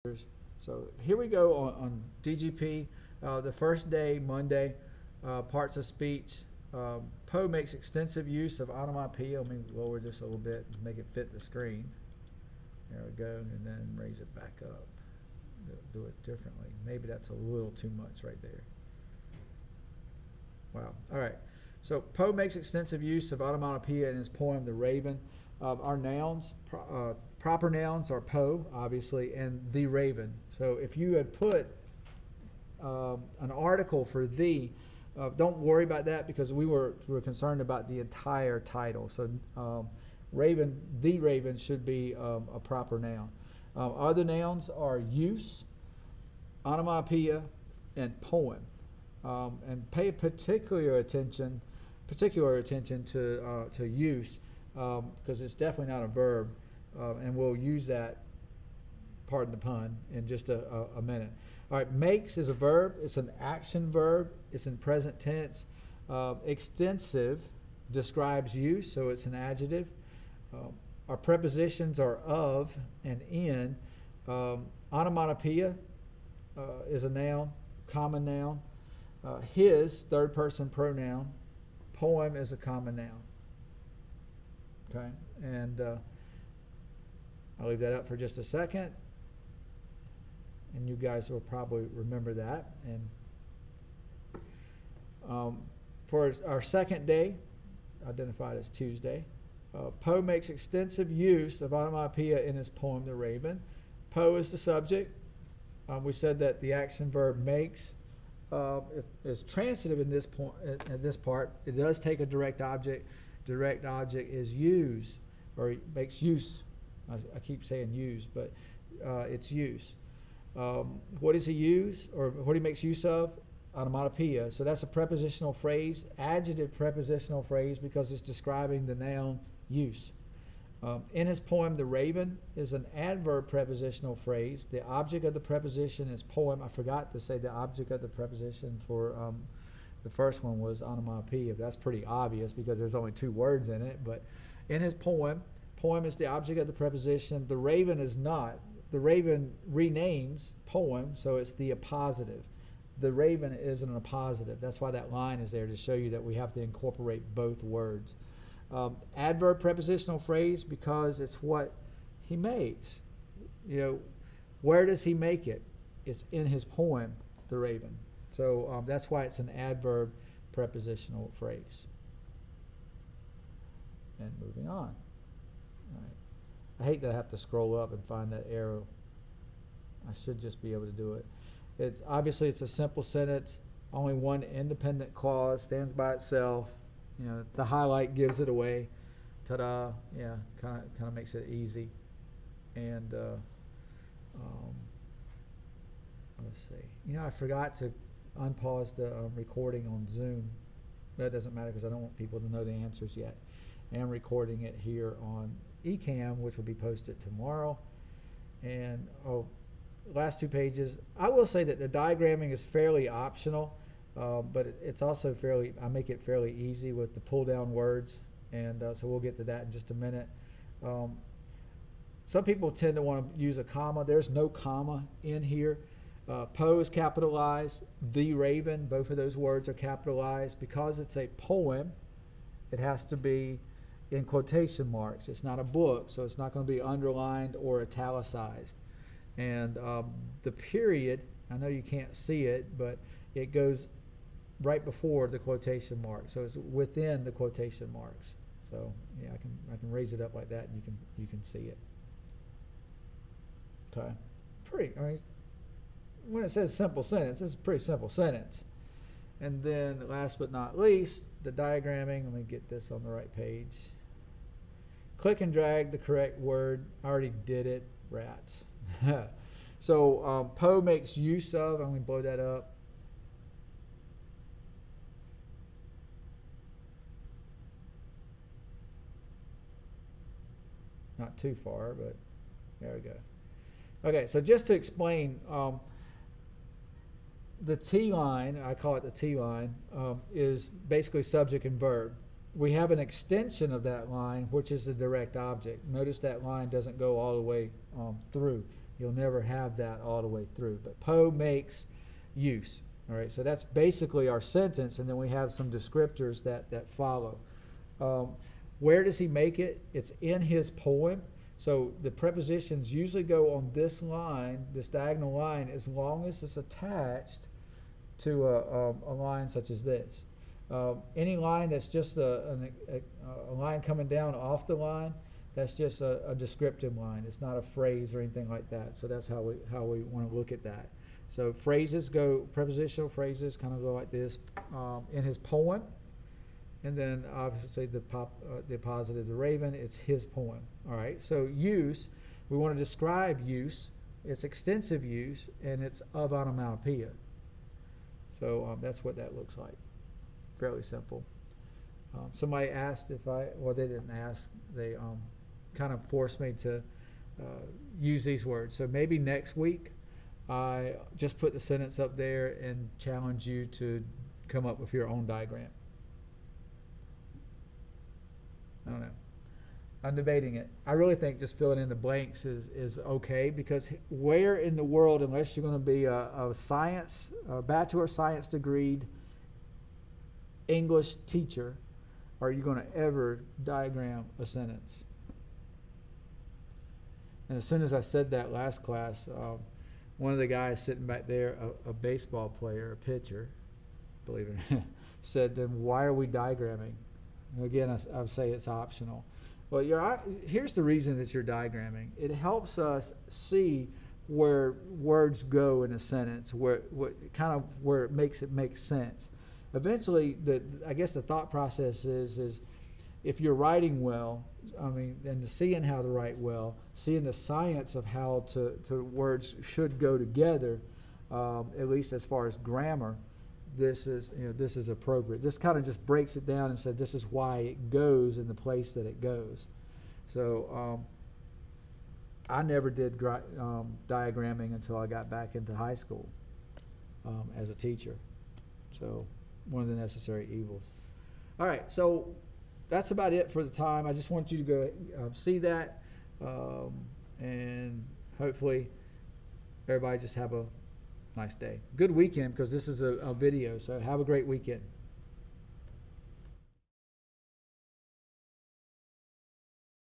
So here we go on DGP. The first day, Monday, parts of speech. Poe makes extensive use of onomatopoeia. Let me lower this a little bit and make it fit the screen. There we go, and then raise it back up. Do it differently. Maybe that's a little too much right there. Wow. All right. So Poe makes extensive use of onomatopoeia in his poem, The Raven. Our nouns, proper nouns are Poe, obviously, and The Raven. So if you had put an article for the, don't worry about that because we were concerned about the entire title. So Raven, The Raven should be a proper noun. Other nouns are use, onomatopoeia, and poem. And pay particular attention to use because it's definitely not a verb, and we'll use that, pardon the pun, in just a minute. All right, makes is a verb. It's an action verb. It's in present tense. Extensive describes use, so it's an adjective. Our prepositions are of and in. Onomatopoeia is a noun, common noun. His, third person pronoun. Poem is a common noun. Okay, and I'll leave that up for just a second. And you guys will probably remember that. And for our second day, identified as Tuesday, Poe makes extensive use of onomatopoeia in his poem, The Raven. Poe is the subject. We said that the action verb makes is transitive in this point. In this part, it does take a direct object. Direct object is use, or makes use. I keep saying use, but it's use. What does he use, or what he makes use of? Onomatopoeia. So that's a prepositional phrase, adjective prepositional phrase, because it's describing the noun use. In his poem, The Raven is an adverb prepositional phrase. The object of the preposition is poem. I forgot to say the object of the preposition for the first one was onomatopoeia. That's pretty obvious because there's only two words in it. But in his poem, poem is the object of the preposition. The Raven is not. The Raven renames poem, so it's the appositive. The Raven isn't an appositive. That's why that line is there, to show you that we have to incorporate both words. Adverb prepositional phrase because it's what he makes. You know, where does he make it? It's in his poem, The Raven. So that's why it's an adverb prepositional phrase. And moving on. All right. I hate that I have to scroll up and find that arrow. I should just be able to do it. It's obviously it's a simple sentence. Only one independent clause, stands by itself. You know, the highlight gives it away. Ta-da! Yeah, kind of makes it easy. And let's see. You know, I forgot to unpause the recording on Zoom. That doesn't matter because I don't want people to know the answers yet. I am recording it here on Ecamm, which will be posted tomorrow. And last two pages. I will say that the diagramming is fairly optional. But it's also I make it fairly easy with the pull down words, and so we'll get to that in just a minute. Some people tend to want to use a comma. There's no comma in here. Poe is capitalized. The Raven, both of those words are capitalized. Because it's a poem, it has to be in quotation marks. It's not a book, so it's not going to be underlined or italicized. And the period, I know you can't see it, but it goes right before the quotation mark, so it's within the quotation marks. So yeah, I can raise it up like that, and you can see it. Okay, I mean, when it says simple sentence, it's a pretty simple sentence. And then last but not least, the diagramming. Let me get this on the right page. Click and drag the correct word. I already did it. Rats. So Poe makes use of. I'm going to blow that up. Not too far, but there we go. Okay, so just to explain, the T line, I call it the T line, is basically subject and verb. We have an extension of that line, which is the direct object. Notice that line doesn't go all the way through. You'll never have that all the way through. But Po makes use. All right, so that's basically our sentence, and then we have some descriptors that follow. Where does he make it? It's in his poem. So the prepositions usually go on this line, this diagonal line, as long as it's attached to a line such as this. Any line that's just a line coming down off the line, that's just a descriptive line. It's not a phrase or anything like that. So that's how we want to look at that. So prepositional phrases kind of go like this in his poem. And then obviously the positive, the raven, it's his poem. All right, so use, we want to describe use. It's extensive use, and it's of onomatopoeia. So that's what that looks like. Fairly simple. Somebody asked they didn't ask. They kind of forced me to use these words. So maybe next week, I just put the sentence up there and challenge you to come up with your own diagram. I don't know. I'm debating it. I really think just filling in the blanks is okay, because where in the world, unless you're going to be a bachelor of science degreed English teacher, are you going to ever diagram a sentence? And as soon as I said that last class, one of the guys sitting back there, a baseball player, a pitcher, believe it or not, said, then why are we diagramming? And again, I would say it's optional. Well, here's the reason that you're diagramming. It helps us see where words go in a sentence, where it makes it make sense. Eventually, I guess the thought process is if you're writing well, and seeing how to write well, seeing the science of how words should go together, at least as far as grammar, this is appropriate. This kind of just breaks it down and said this is why it goes in the place that it goes. So I never did diagramming until I got back into high school as a teacher. So one of the necessary evils. All right, so that's about it for the time. I just want you to go see that, and hopefully everybody just have a nice day. Good weekend, because this is a video, so have a great weekend.